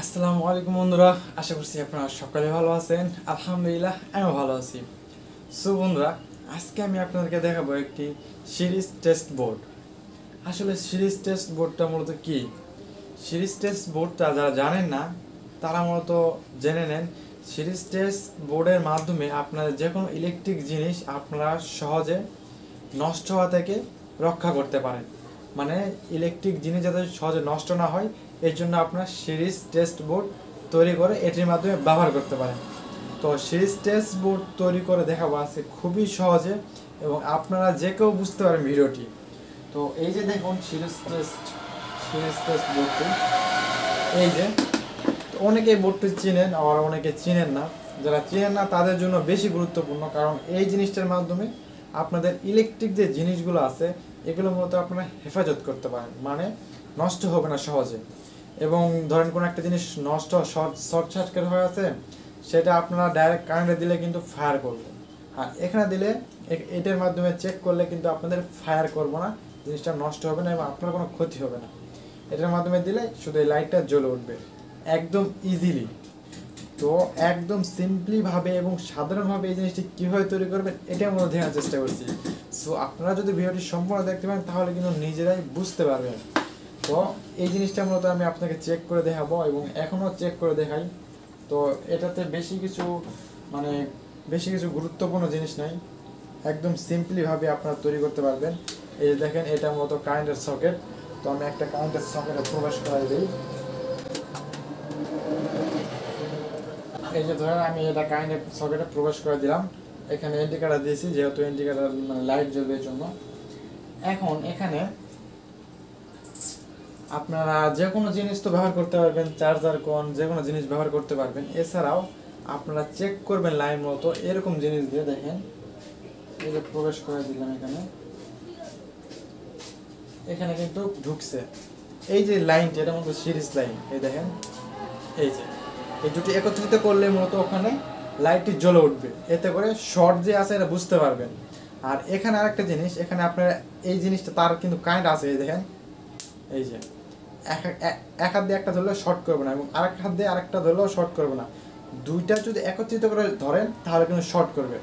আসসালামু আলাইকুম বন্ধুরা, আশা করছি আপনারা সকালে ভালো আছেন। আলহামদুলিল্লাহ আমিও ভালো আছি। সো বন্ধুরা, আজকে আমি আপনাদেরকে দেখাবো একটি সিরিজ টেস্ট বোর্ড। আসলে সিরিজ টেস্ট বোর্ডটা মূলত কি? সিরিজ টেস্ট বোর্ডটা যারা জানেন না তারা মূলত জেনে নেন। সিরিজ টেস্ট বোর্ডের মাধ্যমে আপনারা যে কোনো ইলেকট্রিক জিনিস আপনারা সহজে নষ্ট হওয়া থেকে রক্ষা করতে পারেন। মানে ইলেকট্রিক জিনিস যাতে সহজে নষ্ট না হয় এর জন্য আপনার সিরিজ টেস্ট বোর্ড তৈরি করে এটির মাধ্যমে ব্যবহার করতে পারেন। তো সিরিজ টেস্ট বোর্ড তৈরি করে দেখাবো আছে খুবই সহজে, এবং আপনারা যে কেউ বুঝতে পারেন ভিডিওটি। তো এই যে দেখুন সিরিজ টেস্ট বোর্ডটি, এই যে অনেকে বোর্ডটি চিনেন আবার অনেকে চিনেন না। যারা চিনেন না তাদের জন্য বেশি গুরুত্বপূর্ণ, কারণ এই জিনিসটার মাধ্যমে আপনাদের ইলেকট্রিক যে জিনিসগুলো আছে এগুলো মূলত আপনারা হেফাজত করতে পারেন, মানে নষ্ট হবে না সহজে। এবং ধরেন কোনো একটা জিনিস নষ্ট শর্ট সার্কিট হয়ে আছে, সেটা আপনারা ডাইরেক্ট কারেন্টে দিলে কিন্তু ফায়ার করবে, আর এখানে দিলে এটার মাধ্যমে চেক করলে কিন্তু আপনাদের ফায়ার করবো না, জিনিসটা নষ্ট হবে না এবং আপনার কোনো ক্ষতি হবে না। এটার মাধ্যমে দিলে শুধু এই লাইটটা জ্বলে উঠবে একদম ইজিলি। তো একদম সিম্পলিভাবে এবং সাধারণভাবে এই জিনিসটি কীভাবে তৈরি করবেন এটা আমরা দেখার চেষ্টা করছি। সো আপনারা যদি ভিডিওটি সম্পূর্ণ দেখতে পারেন তাহলে কিন্তু নিজেরাই বুঝতে পারবেন। তো এই জিনিসটা মূলত আমি আপনাকে চেক করে দেখাবো এবং এখনও চেক করে দেখাই। তো এটাতে বেশি কিছু গুরুত্বপূর্ণ জিনিস নাই, একদম সিম্পলিভাবে আপনারা তৈরি করতে পারবেন। এই যে দেখেন, এটা মূলত কারেন্টের সকেট। তো আমি একটা কারেন্টের সকেটে প্রবেশ করাই দিই। এই যে ধরেন আমি এটা কারেন্টের সকেটে প্রবেশ করে দিলাম, এখানে ইন্ডিকেটর দিয়েছি যেহেতু ইন্ডিকেটর মানে লাইট জ্বলবে এর জন্য। এখন এখানে আপনারা যে কোনো জিনিস তো ব্যবহার করতে পারবেন, চার্জার কোন যে কোনো জিনিস ব্যবহার করতে পারবেন। এছাড়াও আপনারা চেক করবেন লাইন মতো এরকম জিনিস দিয়ে। দেখেন এই যে প্রবেশ করে দিলাম, এখানে কিন্তু ঢুকছে। এই যে লাইনটা এটা মূলত সিরিজ লাইন, এই দেখেন এই যে এই দুটি একত্রিত করলে মূলত ওখানে লাইটটি জ্বলে উঠবে, এতে করে শর্ট যে আছে এটা বুঝতে পারবেন। আর এখানে আরেকটা জিনিস, এখানে আপনার এই জিনিসটা তার কিন্তু কারেন্ট আছে, এই দেখেন এই যে এক হাত দিয়ে একটা ধরলেও শর্ট করবে না এবং আরেক হাত দিয়ে আরেকটা ধরলেও শর্ট করবে না। দুইটা যদি একত্রিত করে ধরেন তাহলে কিন্তু শর্ট করবে।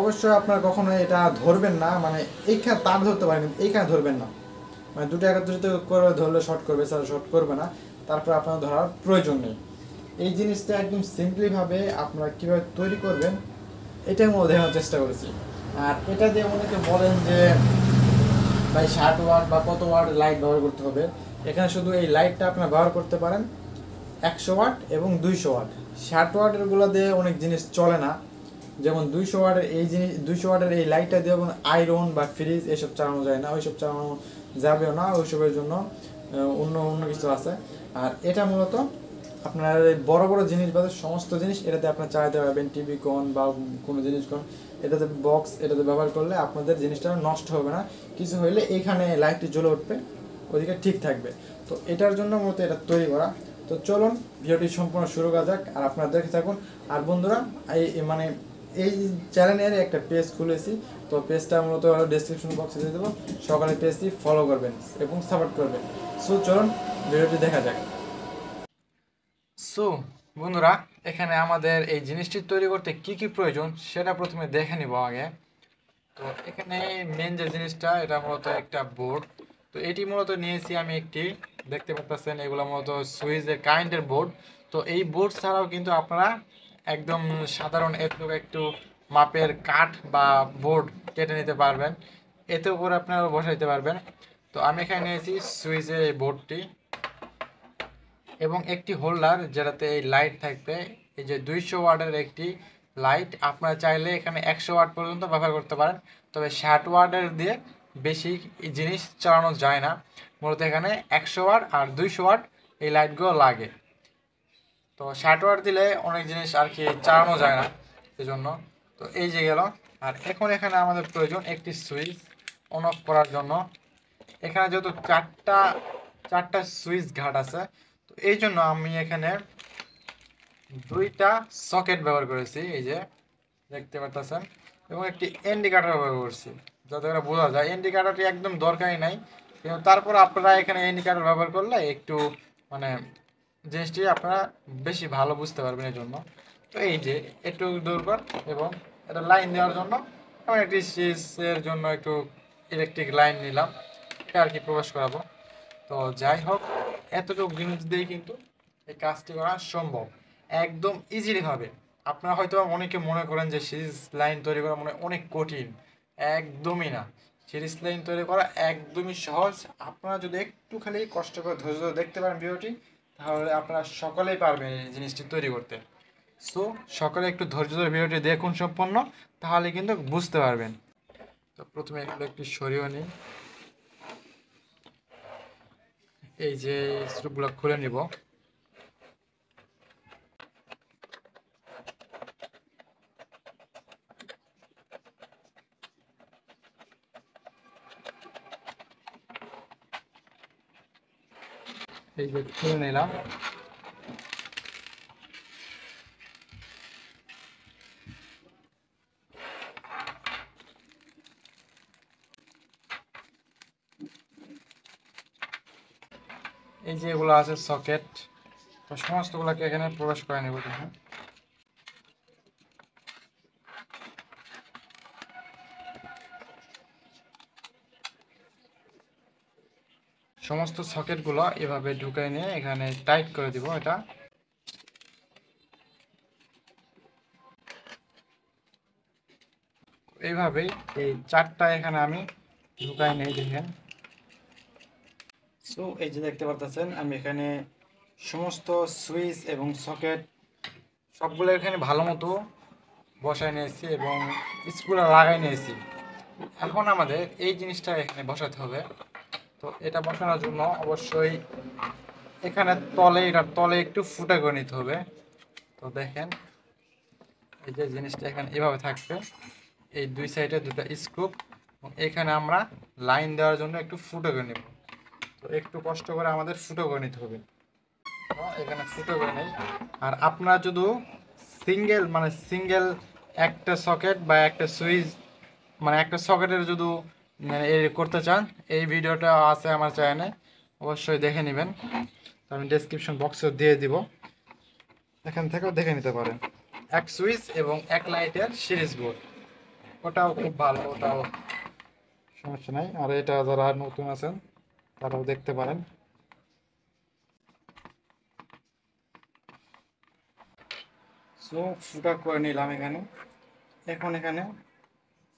অবশ্যই আপনার কখনো এটা ধরবেন না, মানে এইখানে তার ধরতে পারেন কিন্তু এইখানে ধরবেন না, মানে দুটো একত্রিত করে ধরলে শর্ট করবে, স্যার শর্ট করবে না। তারপর আপনার ধরার প্রয়োজন নেই। এই জিনিসটা একদম সিম্পলিভাবে আপনারা কীভাবে তৈরি করবেন এটাই আমরা দেখানোর চেষ্টা করেছি। আর এটা দিয়ে অনেকে বলেন যে ভাই 60 ওয়াট বা কত ওয়াট লাইট ব্যবহার করতে হবে। এখানে শুধু এই লাইটটা আপনারা ব্যবহার করতে পারেন 100 ওয়াট এবং 200 ওয়াট। 60 ওয়াটেরগুলো দিয়ে অনেক জিনিস চলে না, যেমন 200 ওয়াটের এই জিনিস 200 ওয়াটের এই লাইটটা দিয়ে কোনো আয়রন বা ফ্রিজ এসব চালানো যায় না, ওইসব চালানো যাবেও না, ওইসবের জন্য অন্য অন্য কিছু আছে। আর এটা মূলত আপনার বড় বড় জিনিস বা সমস্ত জিনিস এটাতে আপনার চালাতে পারবেন, টিভি কোন বা কোনো জিনিস কোন, এটাতে বক্স এটাতে ব্যবহার করলে আপনাদের জিনিসটা নষ্ট হবে না। কিছু হইলে এইখানে লাইটটি জ্বলে উঠবে, ওদিকে ঠিক থাকবে। তো এটার জন্য মূলত এটা তৈরি করা। তো চলুন ভিডিওটি সম্পূর্ণ শুরু করা যাক, আর আপনারা দেখে থাকুন। আর বন্ধুরা, এই চ্যানেলের একটা পেজ খুলেছি, তো পেজটা মূলত ডেসক্রিপশন বক্সে দিয়ে দেবো। সকালে পেজটি ফলো করবেন এবং সাপোর্ট করবেন। সো চলুন ভিডিওটি দেখা যাক। সো বন্ধুরা, এখানে আমাদের এই জিনিসটি তৈরি করতে কি কি প্রয়োজন সেটা প্রথমে দেখে নিব আগে। তো এখানে মেন যে জিনিসটা এটা মূলত একটা বোর্ড। তো এটি মূলত নিয়েছি আমি একটি, দেখতে পাচ্ছেন এগুলো মূলত সুইচের কারেন্টের বোর্ড। তো এই বোর্ড ছাড়াও কিন্তু আপনারা একদম সাধারণ একটু মাপের কাঠ বা বোর্ড কেটে নিতে পারবেন, এতে উপরে আপনারা বসাইতে পারবেন। তো আমি এখানে নিয়েছি সুইচের এই বোর্ডটি এবং একটি হোল্ডার যেটাতে এই লাইট থাকবে। এই যে 200 ওয়াটের একটি লাইট, আপনারা চাইলে এখানে 100 ওয়াট পর্যন্ত ব্যবহার করতে পারেন, তবে 60 ওয়াটের দিয়ে বেশি জিনিস চালানো যায় না। মূলত এখানে 100 ওয়াট আর 200 ওয়াট এই লাইটগুলো লাগে। তো 60 ওয়াট দিলে অনেক জিনিস আর কি চালানো যায় না, সেজন্য। তো এই যে গেল। আর এখন এখানে আমাদের প্রয়োজন একটি সুইচ অন অফ করার জন্য। এখানে যেহেতু চারটা সুইচ ঘাট আছে, তো এই জন্য আমি এখানে দুইটা সকেট ব্যবহার করেছি, এই যে দেখতে পাচ্ছেন, এবং একটি ইন্ডিকেটর ব্যবহার করছি যাতে করে বোঝা যায়। ইন্ডিকেটরটি একদম দরকারই নাই, কিন্তু তারপর আপনারা এখানে ইন্ডিকেটর ব্যবহার করলে একটু মানে জিনিসটি আপনারা বেশি ভালো বুঝতে পারবেন এই জন্য। তো এই যে একটু দরকার, এবং এটা লাইন দেওয়ার জন্য আমি একটি সিএসের জন্য একটু ইলেকট্রিক লাইন নিলাম, এটা আর কি প্রবেশ করাবো। তো যাই হোক, এতটুকু জিনিস দিয়েই কিন্তু এই কাজটি করা সম্ভব একদম ইজিলি ভাবে। আপনারা হয়তো অনেকে মনে করেন যে সিরিজ লাইন তৈরি করা মনে হয় অনেক কঠিন, একদমই না। সিরিজ লাইন তৈরি করা একদমই সহজ। আপনারা যদি একটু খালি কষ্ট করে ধৈর্য ধরে দেখতে পারেন ভিডিওটি, তাহলে আপনারা সকলেই পারবেন এই জিনিসটি তৈরি করতে। সো সকলে একটু ধৈর্য ধরে ভিডিওটি দেখুন সম্পূর্ণ, তাহলে কিন্তু বুঝতে পারবেন। তো প্রথমে এগুলো একটু সরিয়ে নিই, এই যে স্ক্রুগুলো খুলে নিব। এই যে খুলে নিলাম। এই যে এগুলো আছে সকেট, তো সমস্তগুলোকে এখানে প্রবেশ করে নেব। দেখুন সমস্ত সকেটগুলো এভাবে ঢুকাই নিয়ে এখানে টাইট করে দিব। এটা এইভাবেই এই চারটা এখানে আমি ঢুকাই নেই, দেখেন। সো এই যে দেখতে পাচ্ছেন আমি এখানে সমস্ত সুইচ এবং সকেট সবগুলো এখানে ভালো মতো বসায় নিয়েছি এবং স্ক্রুটা লাগাই নিয়েছি। এখন আমাদের এই জিনিসটা এখানে বসাতে হবে। তো এটা বসানোর জন্য অবশ্যই এখানে এটার তলে একটু ফুটা করে নিতে হবে। তো দেখেন এই যে জিনিসটা এখানে এভাবে থাকবে, এই দুই সাইডে দুটো স্ক্রু, এবং এখানে আমরা লাইন দেওয়ার জন্য একটু ফুটো করে নেব। তো একটু কষ্ট করে আমাদের ফুটো করে নিতে হবে। তো এখানে ফুটো করে নেই। আর আপনারা যদি সিঙ্গেল একটা সকেট বা একটা সুইচ, মানে একটা সকেটের যদি মানে করতে চান, এই ভিডিওটা আছে আমার চ্যানেলে, অবশ্যই দেখে নেবেন। তো আমি ডেসক্রিপশন বক্সে দিয়ে দিব, এখান থেকেও দেখে নিতে পারেন। এক সুইচ এবং এক লাইটের সিরিজ বোর্ড, ওটাও খুব ভালো, ওটাও সমস্যা নাই। আর এটা যারা নতুন আছেন তারাও দেখতে পারেন। সো ফুটা করে নিলাম এখানে। এখন এখানে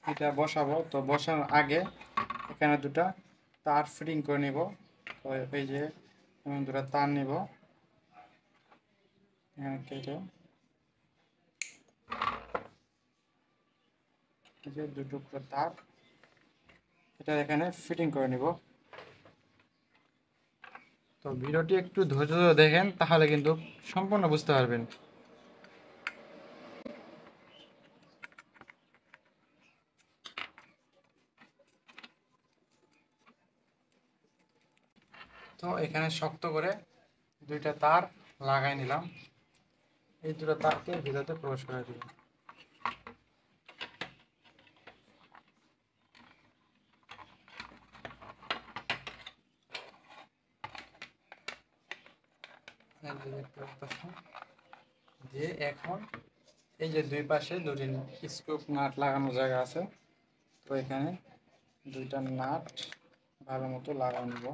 এটা বসাবো। তো বসানোর আগে এখানে দুটা তার ফিটিং করে নিব। তো এই যে দুটা তার নিব, এখানে কেটে এই যে দুটো তার এটা এখানে ফিটিং করে নিব। তো ভিডিওটি একটু ধৈর্য ধরে দেখেন, তাহলে কিন্তু সম্পূর্ণ বুঝতে পারবেন। তো এখানে শক্ত করে দুইটা তার লাগাই নিলাম, এই দুটো তারকে ভিতরে প্রবেশ করে দিব। যে এখন এই যে দুই পাশে দুটি স্ক্রু নাট লাগানোর জায়গা আছে, তো এখানে দুইটা নাট ভালো মতো লাগানো নিব।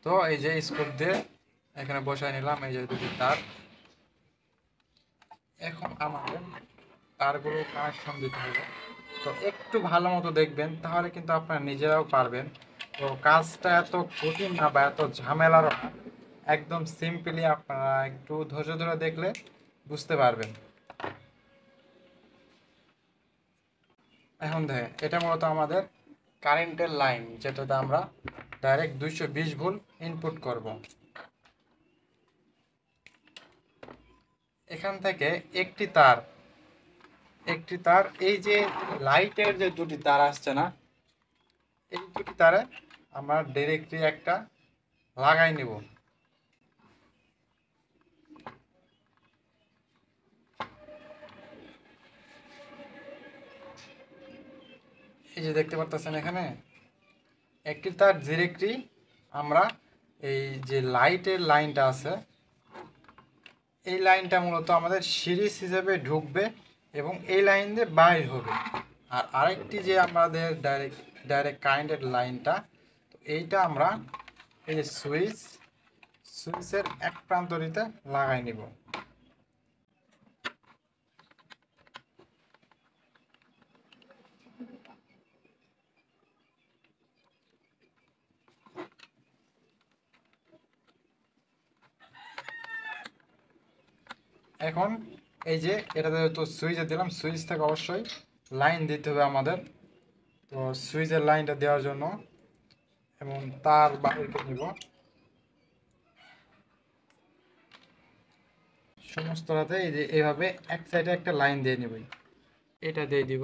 তো এই যে স্ক্রু দিয়ে এখানে বসাই নিলাম এই যে দুটি তার। এখন আমাদের তারগুলো কানেকশন দিতে হবে। তো একটু ভালো মতো দেখবেন, তাহলে কিন্তু আপনারা নিজেরাও পারবেন। তো কাজটা এত কঠিন না বা এত ঝামেলারও না, একদম সিম্পলি আপনারা একটু ধৈর্য ধরে দেখলে বুঝতে পারবেন। এখন দেখেন, এটা মূলত আমাদের কারেন্টের লাইন, যেটাতে আমরা ডাইরেক্ট 220 ভোল্ট ইনপুট করব। এখান থেকে একটি তার এই যে লাইটের যে দুটি তার আসছে না, এই দুটি তারে আমরা ডাইরেক্টলি একটা লাগাই নিব। এই যে দেখতে পারতেছেন এখানে একটি তার ডিরেক্টলি আমরা এই যে লাইটের লাইনটা আছে এই লাইনটা মূলত আমাদের সিরিজ হিসেবে ঢুকবে এবং এই লাইন দিয়ে বাইর হবে। আর আরেকটি যে আমাদের ডাইরেক্ট কারেন্টের লাইনটা, তো এইটা আমরা এই যে সুইচের এক প্রান্তটিতে লাগাই নিব। এখন এই যে এটাতে তো সুইচে দিলাম, সুইচ থেকে অবশ্যই লাইন দিতে হবে আমাদের। তো সুইচের লাইনটা দেওয়ার জন্য এবং তার বাইরে নিব, সমস্তটাতে এই যে এইভাবে এক সাইডে একটা লাইন দিয়ে নিব, এটা দিয়ে দিব।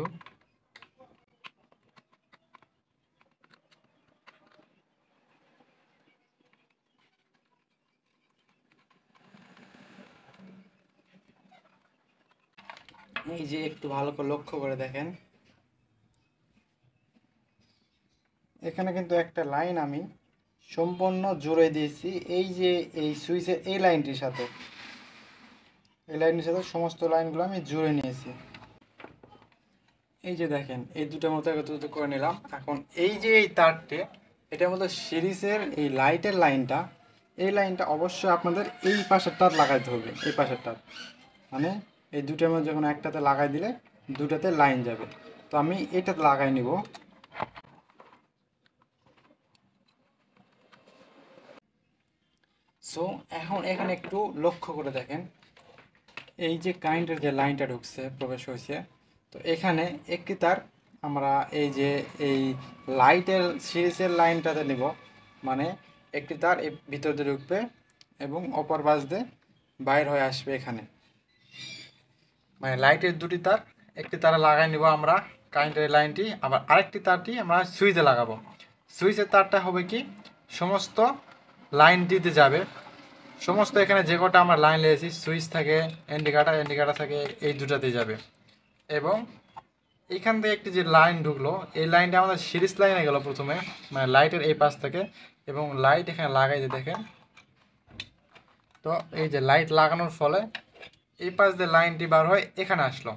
এই যে একটু ভালো করে লক্ষ্য করে দেখেন, এখানে কিন্তু একটা লাইন আমি সম্পূর্ণ জুড়ে দিয়েছি এই যে এই সুইচের এই লাইনটির সাথে, এই লাইনটির সাথে সমস্ত লাইনগুলো আমি জুড়ে নিয়েছি। এই যে দেখেন এই দুটোর মতো একত্রিত করে নিলাম। এখন এই যে এই তারটি, এটার মধ্যে সিরিজের এই লাইটের লাইনটা, এই লাইনটা অবশ্যই আপনাদের এই পাশের তার লাগাইতে হবে, এই পাশের তার, মানে এই দুটোর মধ্যে যখন একটাতে লাগাই দিলে দুটাতে লাইন যাবে। তো আমি এটাতে লাগাই নিব। সো এখন এখানে একটু লক্ষ্য করে দেখেন, এই যে কারেন্টের যে লাইনটা ঢুকছে প্রবেশ হয়েছে, তো এখানে একটি তার আমরা এই যে এই লাইটের সিরিজের লাইনটাতে নিব, মানে একটি তার এই ভিতর দিয়ে ঢুকবে এবং অপর পাশ দিয়ে বাইর হয়ে আসবে এখানে, মানে লাইটের দুটি তার, একটি তারে লাগাই নিব আমরা কারেন্টের লাইনটি, আবার আরেকটি তারটি আমরা সুইচে লাগাবো। সুইচের তারটা হবে কি সমস্ত লাইনটিতে যাবে, সমস্ত এখানে যে কটা আমরা লাইন লিয়েছি সুইচ থাকে ইন্ডিকেটর থাকে এই দুটাতে যাবে। এবং এইখান থেকে একটি যে লাইন ঢুকলো, এই লাইনটা আমাদের সিরিজ লাইনে গেল প্রথমে, মানে লাইটের এই পাশ থেকে, এবং লাইট এখানে লাগাই দিয়ে দেখেন। তো এই যে লাইট লাগানোর ফলে এই পাশ দিয়ে লাইনটি বার হয় এখানে আসলো,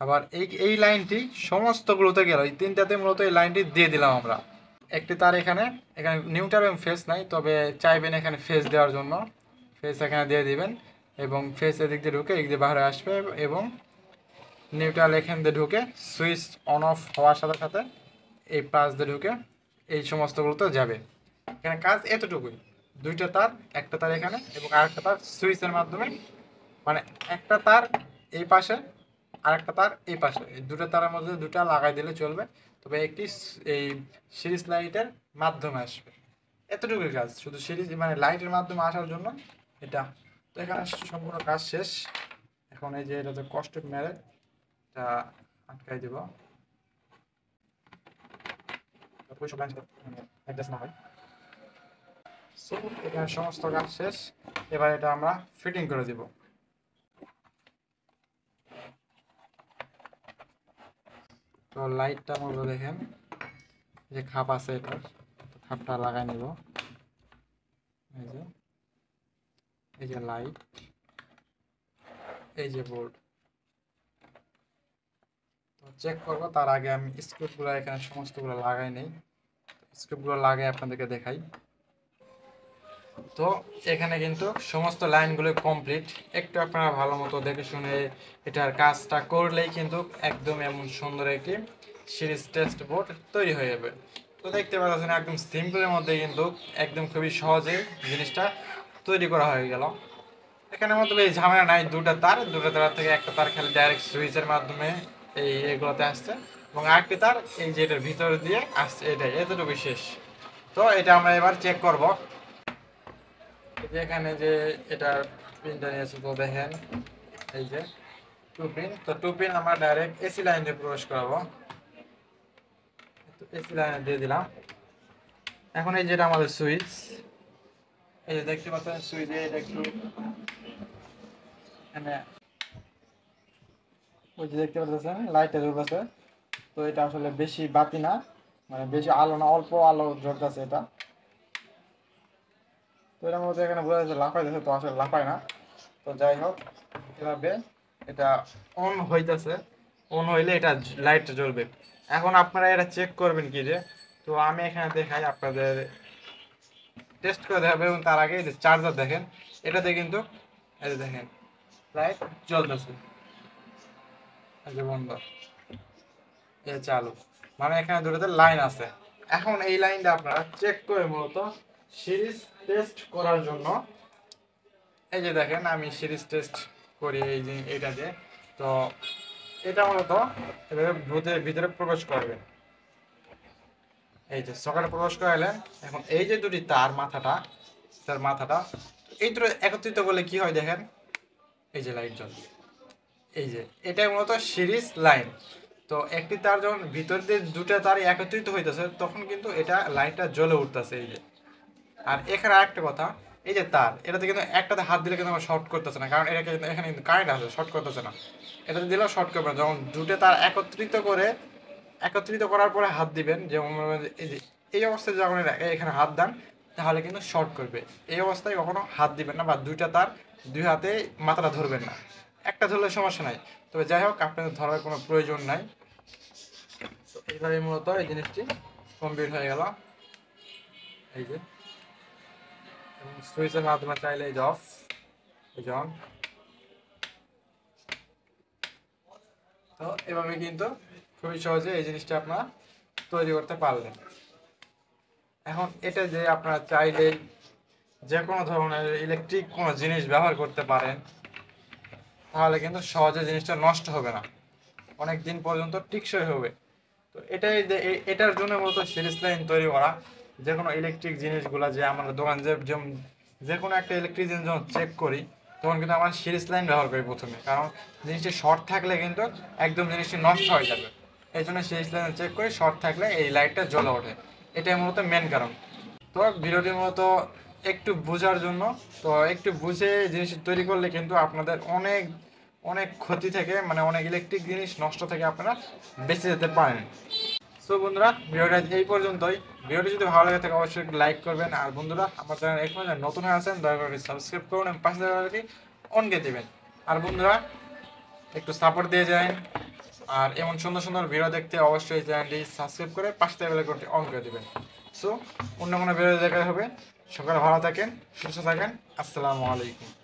আবার এই লাইনটি সমস্তগুলোতে গেল, এই তিনটাতে মূলত এই লাইনটি দিয়ে দিলাম আমরা। একটি তার এখানে নিউট্রাল এবং ফেস নাই, তবে চাইবেন এখানে ফেস দেওয়ার জন্য, ফেস এখানে দিয়ে দিবেন এবং ফেস এদিক দিয়ে ঢুকে এদিক দিয়ে বাইরে আসবে এবং নিউট্রাল এখান দিয়ে ঢুকে সুইচ অন অফ হওয়ার সাথে সাথে এই পাশ দিয়ে ঢুকে এই সমস্তগুলোতে যাবে। এখানে কাজ এতটুকুই, দুইটা তার, একটা তার এখানে এবং আরেকটা তার সুইচের মাধ্যমে, মানে একটা তার এই পাশে আরেকটা তার এই পাশে, এই দুটো তারের মধ্যে দুটা লাগাই দিলে চলবে, তবে একটি এই সিরিজ লাইটের মাধ্যমে আসবে। এতটুকুই কাজ, শুধু সিরিজ মানে লাইটের মাধ্যমে আসার জন্য এটা। তো এখানে সম্পূর্ণ কাজ শেষ। এখন এই যে এটা তো কষ্ট মেরে এটা আটকাই দিব, এখানে সমস্ত কাজ শেষ। এবার এটা আমরা ফিটিং করে দিব। তো লাইটটা মূলত দেখেন যে খাপ আছে, এটা খাপটা লাগাই নিব। এই যে লাইট, এই যে বোর্ড, তো চেক করবো তার আগে আমি স্ক্রুপগুলো এখানে সমস্তগুলো লাগাই নেই, স্ক্রুপগুলো লাগাই আপনাদেরকে দেখাই। তো এখানে কিন্তু সমস্ত লাইনগুলো কমপ্লিট, একটু আপনারা ভালো মতো দেখে শুনে এটার কাজটা করলেই কিন্তু একদম এমন সুন্দর একটি সিরিজ টেস্ট বোর্ড তৈরি হয়ে যাবে। তো দেখতে পাচ্ছেন একদম সিম্পলের মধ্যে কিন্তু একদম খুবই সহজে জিনিসটা তৈরি করা হয়ে গেল। এখানে মতো এই ঝামেলা নাই, দুটো তার থেকে একটা তার খালি ডাইরেক্ট সুইচের মাধ্যমে এগুলোতে আসছে এবং আরেকটি তার এই যে এটার ভিতর দিয়ে আসছে, এটাই এতটুকু শেষ। তো এটা আমরা এবার চেক করব। এখানে যে এটার পিনটা নিয়েছে, তো দেখেন এই যে টু পিন, তো টু পিন আমরা ডাইরেক্ট এসি লাইনে প্রবেশ করাবো, এসি লাইনে দিয়ে দিলাম। এখন এই যেটা আমাদের সুইচ, এই যে দেখতে পাচ্ছেন সুইচে এটা একটু এখানে ওই যে দেখতে পাচ্ছেন লাইটের উপরে তো এটা আসলে বেশি বাতি না, মানে বেশি আলো না, অল্প আলো জ্বলতেছে এটা। তো এটার মধ্যে এখানে বোঝা যাচ্ছে লাফাই যাচ্ছে, তো আসলে লাফায় না। তো যাই হোক, এভাবে এটা অন হইতেছে, অন হইলে এটা লাইট জ্বলবে। এখন আপনারা এটা চেক করবেন কি যে, তো আমি এখানে দেখাই আপনাদের, টেস্ট করে দেখাবো। এবং তার আগে যে চার্জার দেখেন, এটাতে কিন্তু এই যে দেখেন লাইট জ্বলতেছে, এই যে বন্ধ, এই চালু, মানে এখানে দুটোতে লাইন আছে। এখন এই লাইনটা আপনারা চেক করে মূলত সিরিজ টেস্ট করার জন্য, এই যে দেখেন আমি সিরিজ টেস্ট করি এই যে এটা দিয়ে। তো এটা মূলত এভাবে ব্লুটুথের ভিতরে প্রবেশ করবে, এই যে সকেটে প্রবেশ করাইলেন। এখন এই যে দুটি তার মাথাটা এই দুটো একত্রিত করলে কি হয় দেখেন, এই যে লাইট জ্বলে, এই যে এটাই মূলত সিরিজ লাইন। তো একটি তার যখন ভিতর দিয়ে দুটো তার একত্রিত হইতেছে, তখন কিন্তু এটা লাইটটা জ্বলে উঠতেছে, এই যে। আর এখানে আরেকটা কথা, এই যে তার, এটাতে কিন্তু একটাতে হাত দিলে কিন্তু আমার শর্ট করতেছে না, কারণ এটা কিন্তু এখানে কিন্তু কারেন্ট আছে, শর্ট করতেছে না। এটাতে দিলেও শর্ট করবে না। যখন দুটো তার একত্রিত করার পরে হাত দিবেন, যেমন এই যে এই অবস্থায় যখন এখানে হাত দেন, তাহলে কিন্তু শর্ট করবে। এই অবস্থায় কখনো হাত দিবেন না, বা দুইটা তার দুই হাতে মাথাটা ধরবেন না। একটা ধরলে সমস্যা নাই, তবে যাই হোক আপনাদের ধরার কোনো প্রয়োজন নাই। তো এইভাবে মূলত এই জিনিসটি কমপ্লিট হয়ে গেল, এই যে। এবং সুইচের মাধ্যমে চাইলে এই যে অফ, এই যে অন। তো এভাবে কিন্তু খুবই সহজে এই জিনিসটা আপনারা তৈরি করতে পারলেন। এখন এটা যে আপনারা চাইলে যে কোনো ধরনের ইলেকট্রিক কোনো জিনিস ব্যবহার করতে পারেন, তাহলে কিন্তু সহজে জিনিসটা নষ্ট হবে না, অনেক দিন পর্যন্ত টিকসই হবে। তো এটাই এটার জন্য মূলত সিরিজ লাইন তৈরি করা। যে কোনো ইলেকট্রিক জিনিসগুলো যে আমরা দোকান যে কোনো একটা ইলেকট্রিক জিনিস যখন চেক করি, তখন কিন্তু আমরা সিরিজ লাইন ব্যবহার করি প্রথমে, কারণ জিনিসটি শর্ট থাকলে কিন্তু একদম জিনিসটি নষ্ট হয়ে যাবে। এই জন্য সিরিজ লাইন চেক করি, শর্ট থাকলে এই লাইটটা জ্বলে ওঠে, এটাই মূলত মেন কারণ। তো ভিডিওটি মূলত একটু বোঝার জন্য, তো একটু বুঝে জিনিস তৈরি করলে কিন্তু আপনাদের অনেক অনেক ক্ষতি থেকে, মানে অনেক ইলেকট্রিক জিনিস নষ্ট থেকে আপনারা বেঁচে যেতে পারেন। সো বন্ধুরা, ভিডিওটা এই পর্যন্তই। ভিডিওটি যদি ভালো লাগে থাকে অবশ্যই একটু লাইক করবেন। আর বন্ধুরা, আমার চ্যানেল এখন নতুন হয়ে আছেন, দয়া করে সাবস্ক্রাইব করুন এবং পাশে থাকা অন করে দেবেন। আর বন্ধুরা, একটু সাপোর্ট দিয়ে যান। আর এমন সুন্দর সুন্দর ভিডিও দেখতে অবশ্যই চ্যানেলটি সাবস্ক্রাইব করে পাশে থাকা বেল আইকনটি অন করে দেবেন। সো অন্য কোনো ভিডিও দেখা হবে। সকালে ভালো থাকেন, সুস্থ থাকেন। আসসালামু আলাইকুম।